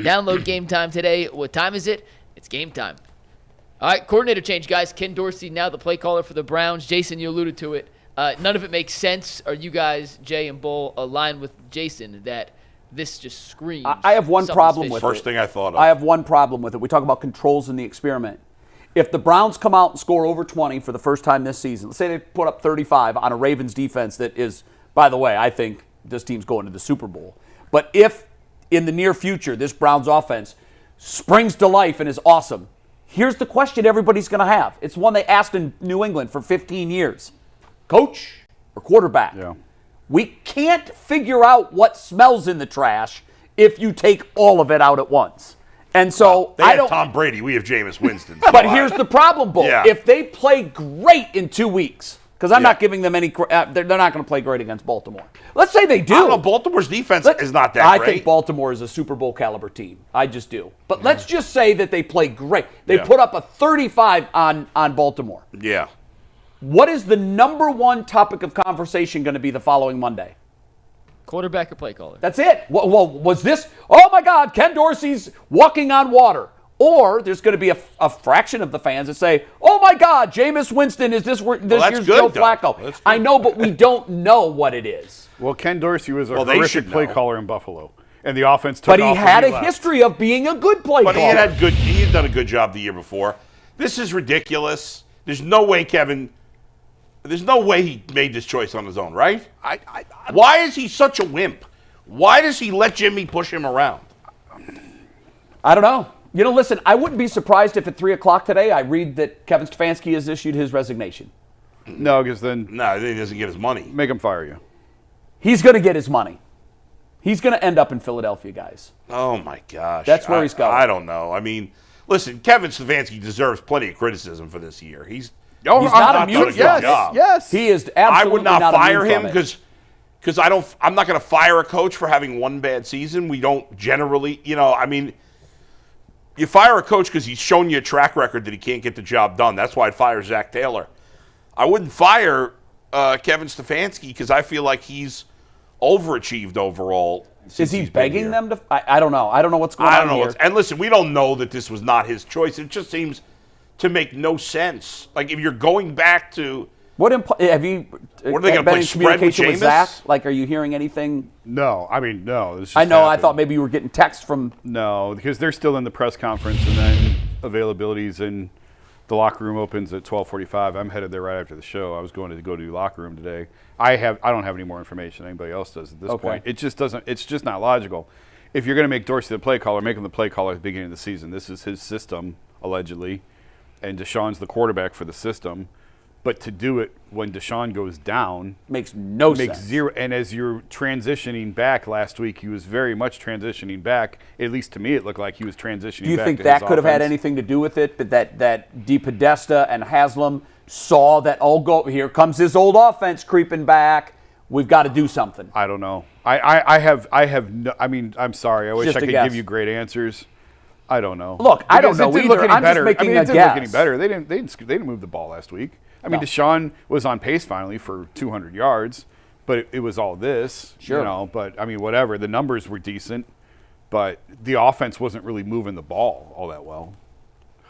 Download Game Time today. What time is it? It's game time. All right, coordinator change, guys. Ken Dorsey now the play caller for the Browns. Jason, you alluded to it. None of it makes sense. Are you guys, Jay and Bull, aligned with Jason that this just screams? I have one problem with it. First thing I thought of. I have one problem with it. We talk about controls in the experiment. If the Browns come out and score over 20 for the first time this season, let's say they put up 35 on a Ravens defense that is, by the way, I think this team's going to the Super Bowl. But if in the near future this Browns offense springs to life and is awesome, here's the question everybody's going to have. It's one they asked in New England for 15 years. Coach or quarterback? Yeah. We can't figure out what smells in the trash if you take all of it out at once. And so they I had don't. Tom Brady. We have Jameis Winston. But here's the problem, Bull. Yeah. If they play great in 2 weeks, because I'm not giving them any, they're not going to play great against Baltimore. Let's say they do. I don't know. Baltimore's defense is not that great. I think Baltimore is a Super Bowl caliber team. I just do. But let's just say that they play great. They put up a 35 on Baltimore. Yeah. What is the number one topic of conversation going to be the following Monday? Quarterback or play caller? That's it. Well, was this, oh my God, Ken Dorsey's walking on water? Or there's going to be a fraction of the fans that say, oh my God, Jameis Winston is this year's Joe Flacco. I know, but we don't know what it is. Well, Ken Dorsey was a horrific play caller in Buffalo. And the offense took But off he had when a left. history of being a good play caller. But he had done a good job the year before. This is ridiculous. There's no way, Kevin. There's no way he made this choice on his own, right? Why is he such a wimp? Why does he let Jimmy push him around? I don't know. You know, listen, I wouldn't be surprised if at 3 o'clock today I read that Kevin Stefanski has issued his resignation. No, because then he doesn't get his money. Make him fire you. He's going to get his money. He's going to end up in Philadelphia, guys. Oh, my gosh. That's where he's going. I don't know. I mean, listen, Kevin Stefanski deserves plenty of criticism for this year. He's not immune from it. Yes. He is absolutely I would not fire him because I'm not going to fire a coach for having one bad season. We don't generally, you fire a coach because he's shown you a track record that he can't get the job done. That's why I'd fire Zach Taylor. I wouldn't fire Kevin Stefanski because I feel like he's overachieved overall. Is he begging them to? I don't know. I don't know what's going on here. And listen, we don't know that this was not his choice. It just seems to make no sense. Like if you're going back to have you? What are they going to been play? in Spread with communication with Jameis? Zach? Like, are you hearing anything? No, no. This just I know. happened. I thought maybe you were getting text from. No, because they're still in the press conference, and then availabilities and the locker room opens at 12:45. I'm headed there right after the show. I was going to go to the locker room today. I don't have any more information than anybody else does at this point. It just doesn't. It's just not logical. If you're going to make Dorsey the play caller, make him the play caller at the beginning of the season. This is his system allegedly, and Deshaun's the quarterback for the system. But to do it when Deshaun goes down makes no sense. Makes zero. And as you're transitioning back last week, he was very much transitioning back. At least to me, it looked like he was transitioning back. Do you think that could have had anything to do with it? That DePodesta and Haslam saw that, here comes his old offense creeping back. We've got to do something. I don't know. I'm sorry. I wish I could give you great answers. I don't know. Look, I don't know either. I'm just making a guess. It didn't look any better. They didn't move the ball last week. I mean, Deshaun was on pace finally for 200 yards, but it was all this. Sure. But, I mean, whatever. The numbers were decent, but the offense wasn't really moving the ball all that well.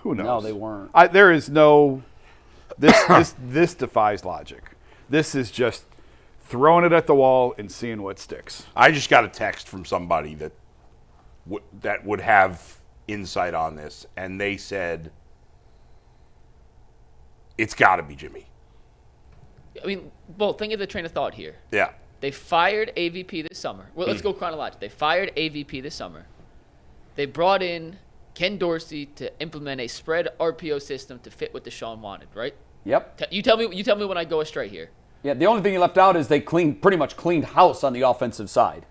Who knows? No, they weren't. There is no – this defies logic. This is just throwing it at the wall and seeing what sticks. I just got a text from somebody that would have insight on this, and they said – it's got to be Jimmy. I mean, well, think of the train of thought here. Yeah. They fired AVP this summer. Well, let's go chronologically. They fired AVP this summer. They brought in Ken Dorsey to implement a spread RPO system to fit what Deshaun wanted, right? Yep. You tell me when I go astray here. Yeah, the only thing you left out is they pretty much cleaned house on the offensive side.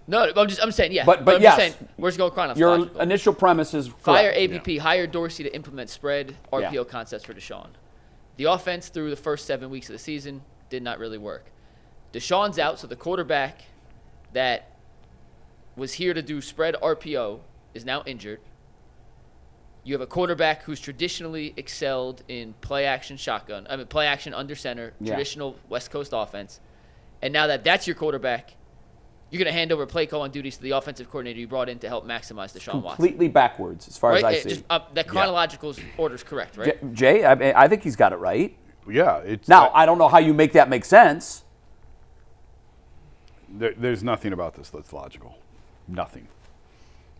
No, I'm saying, yeah. But I'm yes, just saying, where's going chronological? Your initial premise is correct. Fire AVP, hire Dorsey to implement spread RPO concepts for Deshaun. The offense through the first 7 weeks of the season did not really work. Deshaun's out, so the quarterback that was here to do spread RPO is now injured. You have a quarterback who's traditionally excelled in play action under center, traditional West Coast offense. And now that's your quarterback, you're going to hand over play calling duties to the offensive coordinator you brought in to help maximize Deshaun Watson. Completely backwards as far as I see. Just, that chronological order is correct, right? Jay, I think he's got it right. Yeah. I don't know how you make that make sense. There's nothing about this that's logical. Nothing.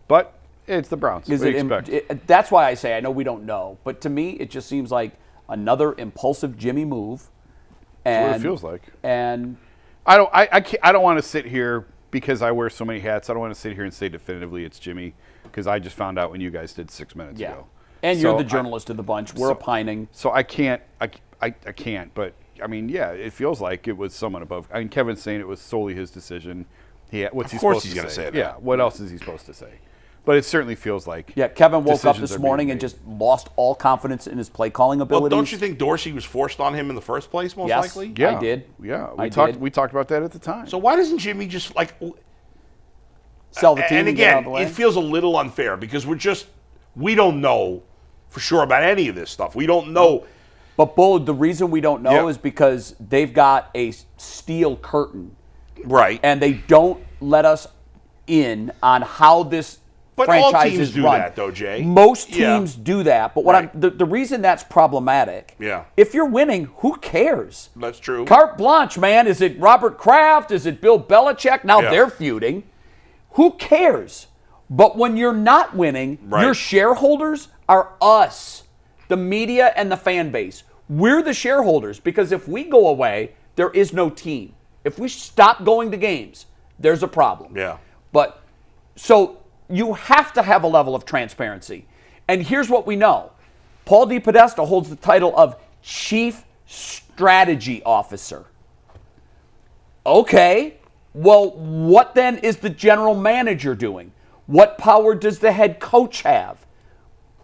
But it's the Browns. That's why I say I know we don't know. But to me, it just seems like another impulsive Jimmy move. That's what it feels like. And I don't want to sit here because I wear so many hats. I don't want to sit here and say definitively it's Jimmy because I just found out when you guys did 6 minutes ago. And you're the journalist of the bunch. We're opining. So I can't. I can't. But I mean, yeah, it feels like it was someone above. I mean, Kevin's saying it was solely his decision. What's he supposed to say? Of course he's going to say that. Yeah. What else is he supposed to say? But it certainly feels like. Yeah, Kevin woke up this morning and just lost all confidence in his play calling abilities. Well, don't you think Dorsey was forced on him in the first place, most likely? Yeah, I did. Yeah, we talked about that at the time. So why doesn't Jimmy just sell the team? And again, it feels a little unfair because we don't know for sure about any of this stuff. We don't know. But Bull, the reason we don't know is because they've got a steel curtain, right? And they don't let us in on how this. But all teams do that, though, Jay. Most teams do that. But the reason that's problematic, if you're winning, who cares? That's true. Carte blanche, man. Is it Robert Kraft? Is it Bill Belichick? Now they're feuding. Who cares? But when you're not winning, your shareholders are us, the media and the fan base. We're the shareholders because if we go away, there is no team. If we stop going to games, there's a problem. Yeah. But so you have to have a level of transparency. And here's what we know. Paul DePodesta holds the title of Chief Strategy Officer. Okay, well, what then is the general manager doing? What power does the head coach have?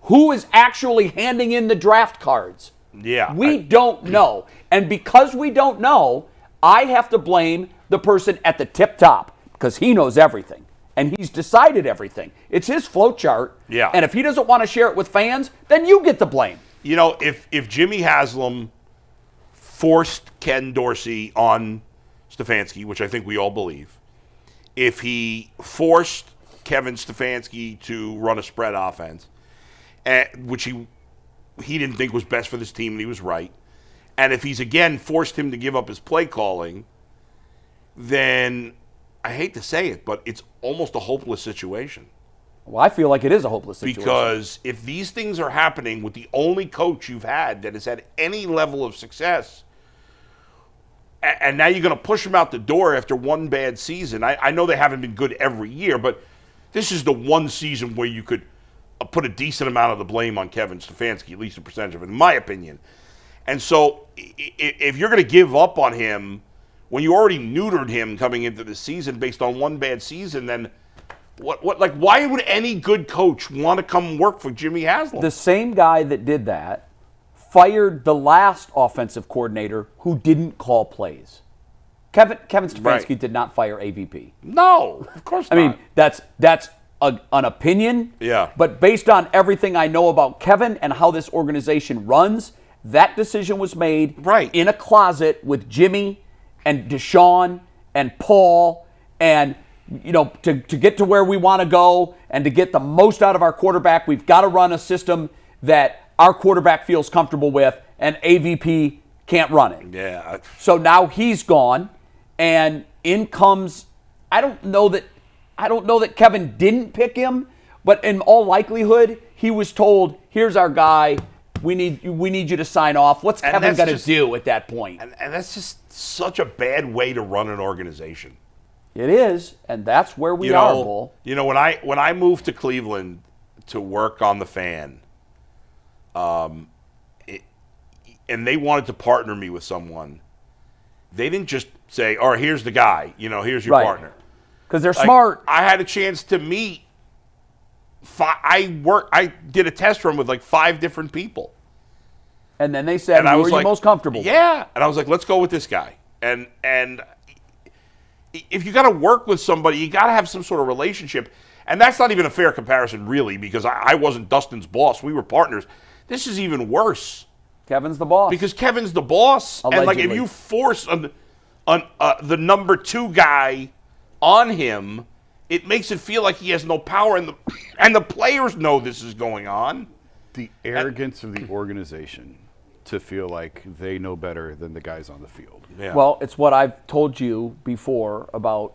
Who is actually handing in the draft cards? Yeah. We don't know. And because we don't know, I have to blame the person at the tip top because he knows everything. And he's decided everything. It's his flow chart. Yeah. And if he doesn't want to share it with fans, then you get the blame. You know, if Jimmy Haslam forced Ken Dorsey on Stefanski, which I think we all believe, if he forced Kevin Stefanski to run a spread offense, which he didn't think was best for this team, and he was right, and if he's again forced him to give up his play calling, then I hate to say it, but it's almost a hopeless situation. Well, I feel like it is a hopeless situation. Because if these things are happening with the only coach you've had that has had any level of success, and now you're going to push him out the door after one bad season. I know they haven't been good every year, but this is the one season where you could put a decent amount of the blame on Kevin Stefanski, at least a percentage of it, in my opinion. And so if you're going to give up on him when you already neutered him coming into the season based on one bad season, then why would any good coach want to come work for Jimmy Haslam? The same guy that did that fired the last offensive coordinator who didn't call plays. Kevin Stefanski did not fire AVP. No, of course not. I mean, that's an opinion. Yeah. But based on everything I know about Kevin and how this organization runs, that decision was made in a closet with Jimmy and Deshaun and Paul and, you know, to get to where we want to go and to get the most out of our quarterback, we've got to run a system that our quarterback feels comfortable with, and AVP can't run it. Yeah. So now he's gone, and in comes, I don't know that Kevin didn't pick him, but in all likelihood, he was told, here's our guy, we need you to sign off. What's Kevin going to do at that point? And that's just such a bad way to run an organization. It is, and that's where we are, Bull. You know, when I moved to Cleveland to work on the Fan, and they wanted to partner me with someone, they didn't just say, "Oh, here's the guy. You know, here's your partner." Because they're smart. I had a chance to meet. I did a test run with like 5 different people, and then they said, "Who are you most comfortable?" Yeah, and I was like, "Let's go with this guy." And if you got to work with somebody, you got to have some sort of relationship. And that's not even a fair comparison, really, because I wasn't Dustin's boss. We were partners. This is even worse. Kevin's the boss. Because Kevin's the boss. Allegedly. And, like, if you force the number 2 guy on him, it makes it feel like he has no power, and the players know this is going on. The arrogance of the organization to feel like they know better than the guys on the field. Yeah. Well, it's what I've told you before about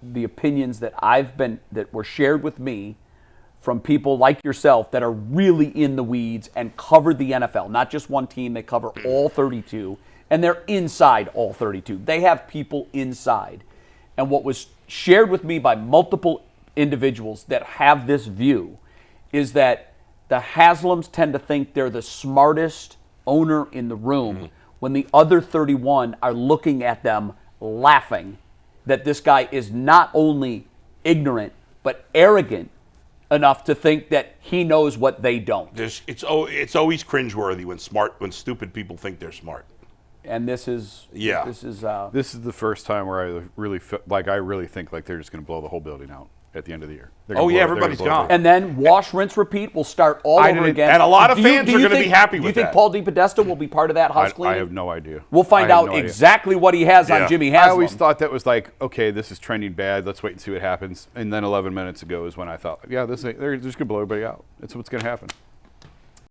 the opinions that that were shared with me from people like yourself that are really in the weeds and cover the NFL. Not just one team, they cover all 32, and they're inside all 32. They have people inside. And what was shared with me by multiple individuals that have this view is that the Haslams tend to think they're the smartest owner in the room when the other 31 are looking at them laughing that this guy is not only ignorant but arrogant enough to think that he knows what they don't. It's always cringeworthy when stupid people think they're smart. And this is This is the first time where I really think like they're just going to blow the whole building out at the end of the year. Everybody's gone. And then wash, rinse, repeat will start all over again. And a lot of fans are going to be happy with that. Do you think Paul DePodesta will be part of that house cleaning? I have no idea. We'll find out exactly what he has on Jimmy Haslam. I always thought that was like, okay, this is trending bad. Let's wait and see what happens. And then 11 minutes ago is when I thought, they're just going to blow everybody out. That's what's going to happen.